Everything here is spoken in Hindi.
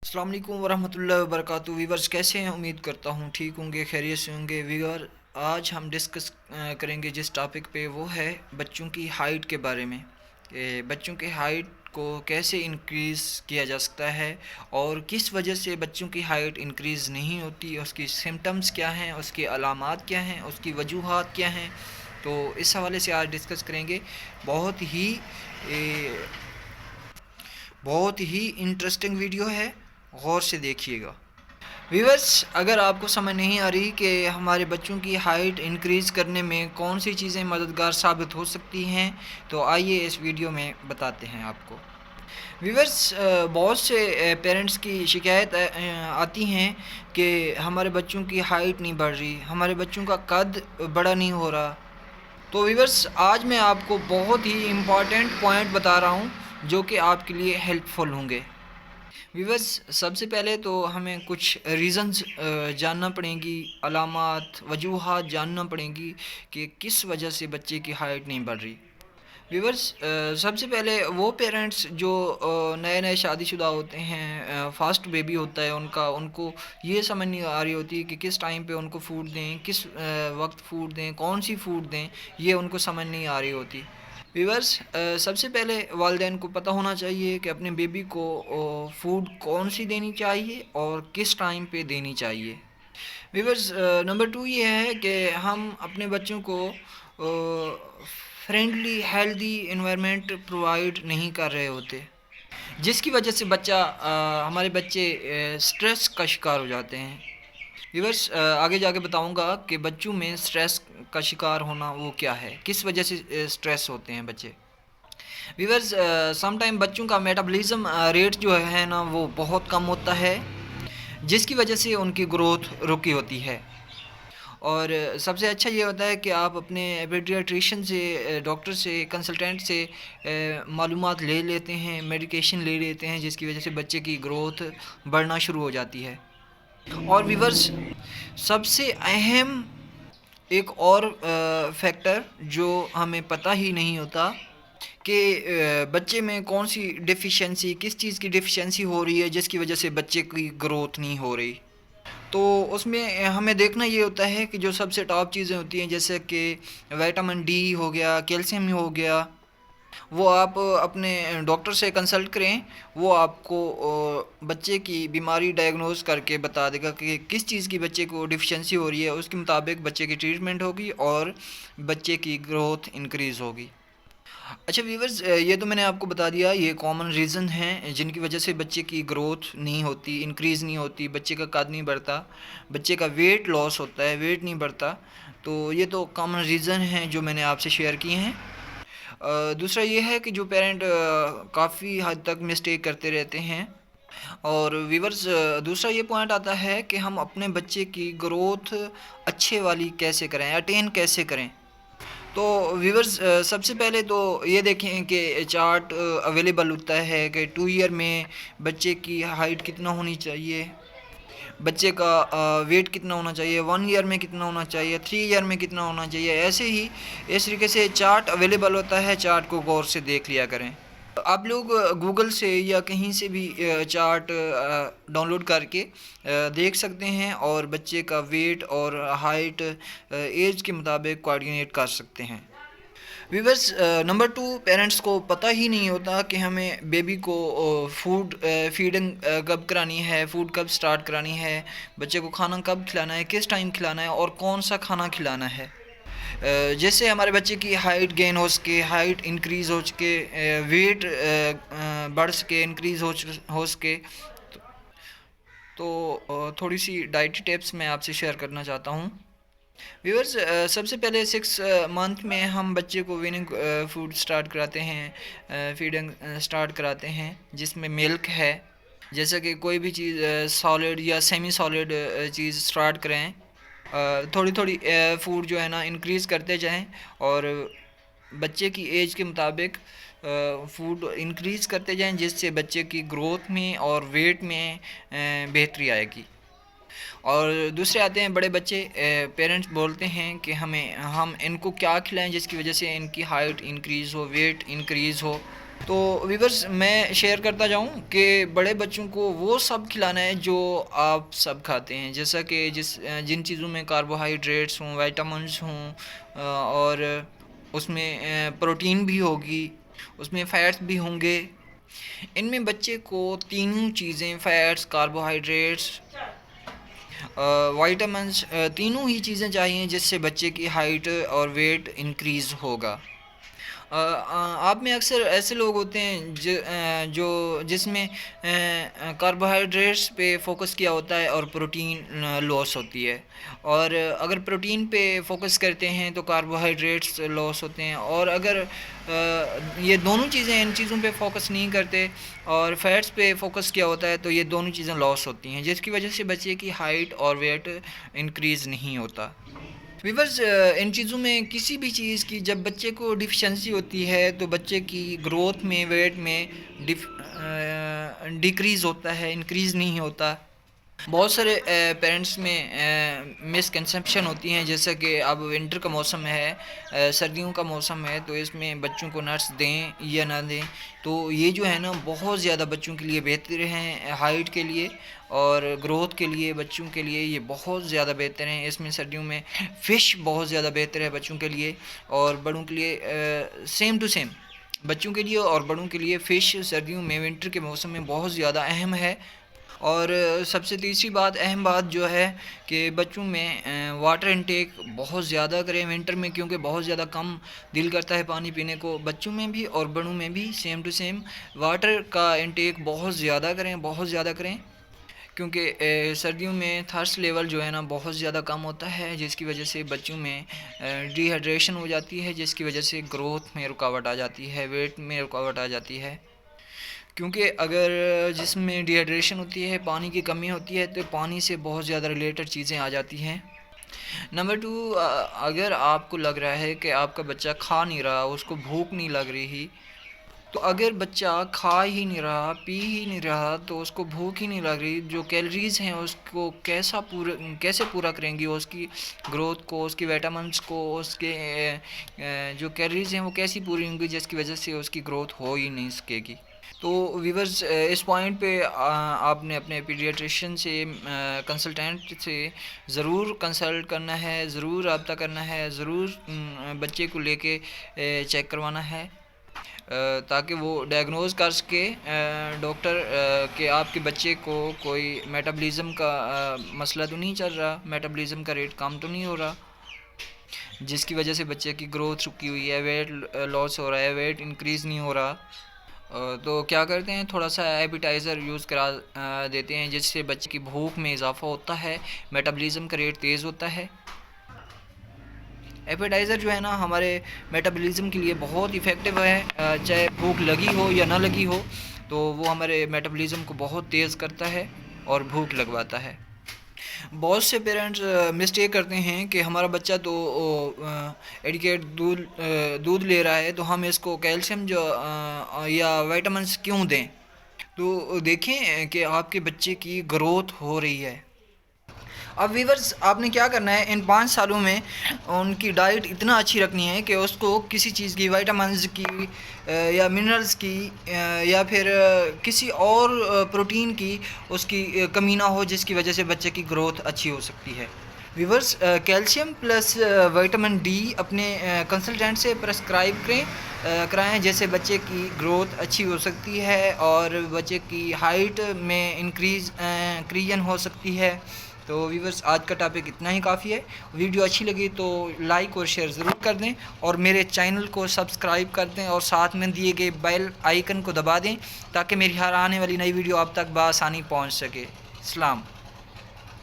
अस्सलाम वालेकुम वरहमतुल्लाहि वबरकातुहू। वीवर्स कैसे हैं? उम्मीद करता हूँ ठीक होंगे, खैरियत से होंगे। वीवर आज हम डिस्कस करेंगे जिस टॉपिक पे, वो है बच्चों की हाइट के बारे में कि बच्चों के हाइट को कैसे इंक्रीज़ किया जा सकता है और किस वजह से बच्चों की हाइट इंक्रीज़ नहीं होती, उसकी सिम्टम्स क्या हैं, उसकी अलामात क्या हैं, उसकी वजूहात क्या हैं। तो इस हवाले से आज डिस्कस करेंगे। बहुत ही ए, बहुत ही इंटरेस्टिंग वीडियो है, गौर से देखिएगा। व्यूअर्स, अगर आपको समझ नहीं आ रही कि हमारे बच्चों की हाइट इंक्रीज़ करने में कौन सी चीज़ें मददगार साबित हो सकती हैं, तो आइए इस वीडियो में बताते हैं आपको। व्यूअर्स, बहुत से पेरेंट्स की शिकायत आती हैं कि हमारे बच्चों की हाइट नहीं बढ़ रही, हमारे बच्चों का कद बड़ा नहीं हो रहा। तो व्यूअर्स, आज मैं आपको बहुत ही इम्पॉर्टेंट पॉइंट बता रहा हूँ जो कि आपके लिए हेल्पफुल होंगे। व्यूअर्स, सबसे पहले तो हमें कुछ रीज़न्स जानना पड़ेंगी, अलामात, वजूहात जानना पड़ेंगी कि किस वजह से बच्चे की हाइट नहीं बढ़ रही। व्यूअर्स, सबसे पहले वो पेरेंट्स जो नए नए शादीशुदा होते हैं, फ़ास्ट बेबी होता है उनका, उनको ये समझ नहीं आ रही होती कि किस टाइम पे उनको फ़ूड दें, किस वक्त फ़ूड दें, कौन सी फ़ूड दें, ये उनको समझ नहीं आ रही होती। व्यूअर्स, सबसे पहले वालिदैन को पता होना चाहिए कि अपने बेबी को फ़ूड कौन सी देनी चाहिए और किस टाइम पे देनी चाहिए। व्यूअर्स, नंबर टू ये है कि हम अपने बच्चों को फ्रेंडली हेल्दी इन्वायरमेंट प्रोवाइड नहीं कर रहे होते, जिसकी वजह से हमारे बच्चे स्ट्रेस का शिकार हो जाते हैं। व्यूअर्स, आगे जाके बताऊंगा कि बच्चों में स्ट्रेस का शिकार होना वो क्या है, किस वजह से स्ट्रेस होते हैं बच्चे। व्यूअर्स, सम टाइम बच्चों का मेटाबॉलिज्म रेट जो है ना, वो बहुत कम होता है, जिसकी वजह से उनकी ग्रोथ रुकी होती है। और सबसे अच्छा ये होता है कि आप अपने पीडियाट्रिशियन से, डॉक्टर से, कंसल्टेंट से मालूमात ले लेते हैं, मेडिकेशन ले लेते हैं, जिसकी वजह से बच्चे की ग्रोथ बढ़ना शुरू हो जाती है। और व्यूअर्स, सबसे अहम एक और फैक्टर जो हमें पता ही नहीं होता कि बच्चे में कौन सी डिफ़िशेंसी, किस चीज़ की डिफ़िशेंसी हो रही है जिसकी वजह से बच्चे की ग्रोथ नहीं हो रही। तो उसमें हमें देखना ये होता है कि जो सबसे टॉप चीज़ें होती हैं, जैसे कि विटामिन डी हो गया, कैल्शियम हो गया, वो आप अपने डॉक्टर से कंसल्ट करें। वो आपको बच्चे की बीमारी डायग्नोज करके बता देगा कि किस चीज़ की बच्चे को डिफिशिएंसी हो रही है, उसके मुताबिक बच्चे की ट्रीटमेंट होगी और बच्चे की ग्रोथ इंक्रीज़ होगी। अच्छा व्यूवर्स, ये तो मैंने आपको बता दिया, ये कॉमन रीज़न हैं जिनकी वजह से बच्चे की ग्रोथ नहीं होती, इंक्रीज़ नहीं होती, बच्चे का कद नहीं बढ़ता, बच्चे का वेट लॉस होता है, वेट नहीं बढ़ता। तो ये तो कॉमन रीज़न हैं जो मैंने आपसे शेयर किए हैं। दूसरा ये है कि जो पेरेंट काफ़ी हद तक मिस्टेक करते रहते हैं। और व्यूवर्स, दूसरा ये पॉइंट आता है कि हम अपने बच्चे की ग्रोथ अच्छे वाली कैसे करें, अटेन कैसे करें। तो व्यूवर्स, सबसे पहले तो ये देखें कि चार्ट अवेलेबल होता है कि 2 ईयर में बच्चे की हाइट कितना होनी चाहिए, बच्चे का वेट कितना होना चाहिए, 1 ईयर में कितना होना चाहिए, 3 ईयर में कितना होना चाहिए। ऐसे ही इस तरीके से चार्ट अवेलेबल होता है, चार्ट को गौर से देख लिया करें। आप लोग गूगल से या कहीं से भी चार्ट डाउनलोड करके देख सकते हैं और बच्चे का वेट और हाइट एज के मुताबिक कोऑर्डिनेट कर सकते हैं। व्यूवर्स, नंबर टू, पेरेंट्स को पता ही नहीं होता कि हमें बेबी को फूड फीडिंग कब करानी है, फूड कब स्टार्ट करानी है, बच्चे को खाना कब खिलाना है, किस टाइम खिलाना है और कौन सा खाना खिलाना है। जैसे हमारे बच्चे की हाइट गेन हो सके, हाइट इंक्रीज़ हो सके, वेट बढ़ सके, इंक्रीज़ हो सके। तो थोड़ी सी डाइट टिप्स मैं आपसे शेयर करना चाहता हूँ। व्यूअर्स, सबसे पहले 6 मंथ में हम बच्चे को वीनिंग फूड स्टार्ट कराते हैं, फीडिंग स्टार्ट कराते हैं, जिसमें मिल्क है। जैसे कि कोई भी चीज़ सॉलिड या सेमी सॉलिड चीज़ स्टार्ट करें, थोड़ी थोड़ी फूड जो है ना इंक्रीज़ करते जाएं और बच्चे की एज के मुताबिक फूड इंक्रीज़ करते जाएं, जिससे बच्चे की ग्रोथ में और वेट में बेहतरी आएगी। और दूसरे आते हैं बड़े बच्चे, पेरेंट्स बोलते हैं कि हम इनको क्या खिलाएं जिसकी वजह से इनकी हाइट इंक्रीज़ हो, वेट इंक्रीज़ हो। तो व्यूअर्स मैं शेयर करता जाऊँ कि बड़े बच्चों को वो सब खिलाना है जो आप सब खाते हैं, जैसा कि जिन चीज़ों में कार्बोहाइड्रेट्स हों, विटामिन्स हों, और उसमें प्रोटीन भी होगी, उसमें फ़ैट्स भी होंगे। इनमें बच्चे को तीनों चीज़ें, फ़ैट्स, कार्बोहाइड्रेट्स, विटामिन्स, तीनों ही चीज़ें चाहिए जिससे बच्चे की हाइट और वेट इंक्रीज़ होगा। आप में अक्सर ऐसे लोग होते हैं जो जिसमें कार्बोहाइड्रेट्स पे फोकस किया होता है और प्रोटीन लॉस होती है, और अगर प्रोटीन पे फोकस करते हैं तो कार्बोहाइड्रेट्स लॉस होते हैं, और अगर ये दोनों चीज़ें, इन चीज़ों पे फोकस नहीं करते और फैट्स पे फोकस किया होता है तो ये दोनों चीज़ें लॉस होती हैं, जिसकी वजह से बच्चे की हाइट और वेट इंक्रीज़ नहीं होता। वीवर्स, इन चीज़ों में किसी भी चीज़ की जब बच्चे को डिफिशेंसी होती है तो बच्चे की ग्रोथ में, वेट में डिक्रीज़ होता है, इंक्रीज़ नहीं होता। बहुत सारे पेरेंट्स में मिसकंसेप्शन होती हैं, जैसे कि अब विंटर का मौसम है, सर्दियों का मौसम है, तो इसमें बच्चों को नट्स दें या ना दें। तो ये जो है ना बहुत ज़्यादा बच्चों के लिए बेहतर हैं, हाइट के लिए और ग्रोथ के लिए, बच्चों के लिए ये बहुत ज़्यादा बेहतर हैं। इसमें सर्दियों में फ़िश बहुत ज़्यादा बेहतर है बच्चों के लिए और बड़ों के लिए, सेम टू सेम बच्चों के लिए और बड़ों के लिए फ़िश सर्दियों में, विंटर के मौसम में बहुत ज़्यादा अहम है। और सबसे तीसरी बात, अहम बात जो है कि बच्चों में वाटर इनटेक बहुत ज़्यादा करें विंटर में, क्योंकि बहुत ज़्यादा कम दिल करता है पानी पीने को, बच्चों में भी और बड़ों में भी सेम टू सेम वाटर का इनटेक बहुत ज़्यादा करें, बहुत ज़्यादा करें, क्योंकि सर्दियों में थर्स्ट लेवल जो है ना बहुत ज़्यादा कम होता है, जिसकी वजह से बच्चों में डिहाइड्रेशन हो जाती है, जिसकी वजह से ग्रोथ में रुकावट आ जाती है, वेट में रुकावट आ जाती है। क्योंकि अगर जिस्म में डिहाइड्रेशन होती है, पानी की कमी होती है, तो पानी से बहुत ज़्यादा रिलेटेड चीज़ें आ जाती हैं। नंबर टू, अगर आपको लग रहा है कि आपका बच्चा खा नहीं रहा, उसको भूख नहीं लग रही, तो अगर बच्चा खा ही नहीं रहा, पी ही नहीं रहा, तो उसको भूख ही नहीं लग रही, जो कैलोरीज़ हैं उसको कैसे पूरा करेंगी, उसकी ग्रोथ को, उसकी विटामिन्स को, उसके जो कैलोरीज़ हैं वो कैसी पूरी होंगी, जिसकी वजह से उसकी ग्रोथ हो ही नहीं सकेगी। तो वीवर्स, इस पॉइंट पे आपने अपने पीडियाट्रिशियन से, कंसल्टेंट से ज़रूर कंसल्ट करना है, ज़रूर रब्ता करना है, ज़रूर बच्चे को लेके चेक करवाना है, ताकि वो डायग्नोज़ कर सके डॉक्टर कि आपके बच्चे को कोई मेटाबॉलिज़्म का मसला तो नहीं चल रहा, मेटाबॉलिज़्म का रेट कम तो नहीं हो रहा, जिसकी वजह से बच्चे की ग्रोथ रुकी हुई है, वेट लॉस हो रहा है, वेट इंक्रीज़ नहीं हो रहा। तो क्या करते हैं, थोड़ा सा एपिटाइज़र यूज़ करा देते हैं, जिससे बच्चे की भूख में इजाफ़ा होता है, मेटाबॉलिज़्म का रेट तेज़ होता है। एपेटाइज़र जो है ना हमारे मेटाबॉलिज़्म के लिए बहुत इफ़ेक्टिव है, चाहे भूख लगी हो या ना लगी हो, तो वो हमारे मेटाबॉलिज़्म को बहुत तेज़ करता है और भूख लगवाता है। बहुत से पेरेंट्स मिस्टेक करते हैं कि हमारा बच्चा तो एडिकेट दूध ले रहा है, तो हम इसको कैल्शियम जो या विटामिन्स क्यों दें। तो देखें कि आपके बच्चे की ग्रोथ हो रही है। अब वीवर्स, आपने क्या करना है, इन 5 सालों में उनकी डाइट इतना अच्छी रखनी है कि उसको किसी चीज़ की, विटामिन्स की या मिनरल्स की या फिर किसी और प्रोटीन की उसकी कमी ना हो, जिसकी वजह से बच्चे की ग्रोथ अच्छी हो सकती है। Viewers, calcium plus vitamin D अपने कंसल्टेंट से प्रेस्क्राइब कराएं, जैसे बच्चे की ग्रोथ अच्छी हो सकती है और बच्चे की हाइट में इंक्रीजन हो सकती है। तो व्यूवर्स, आज का टॉपिक इतना ही काफ़ी है। वीडियो अच्छी लगी तो लाइक और शेयर ज़रूर कर दें और मेरे चैनल को सब्सक्राइब कर दें और साथ में दिए गए बेल आइकन को दबा दें, ताकि मेरी हर आने वाली नई वीडियो आप तक बआसानी पहुंच सके। सलाम।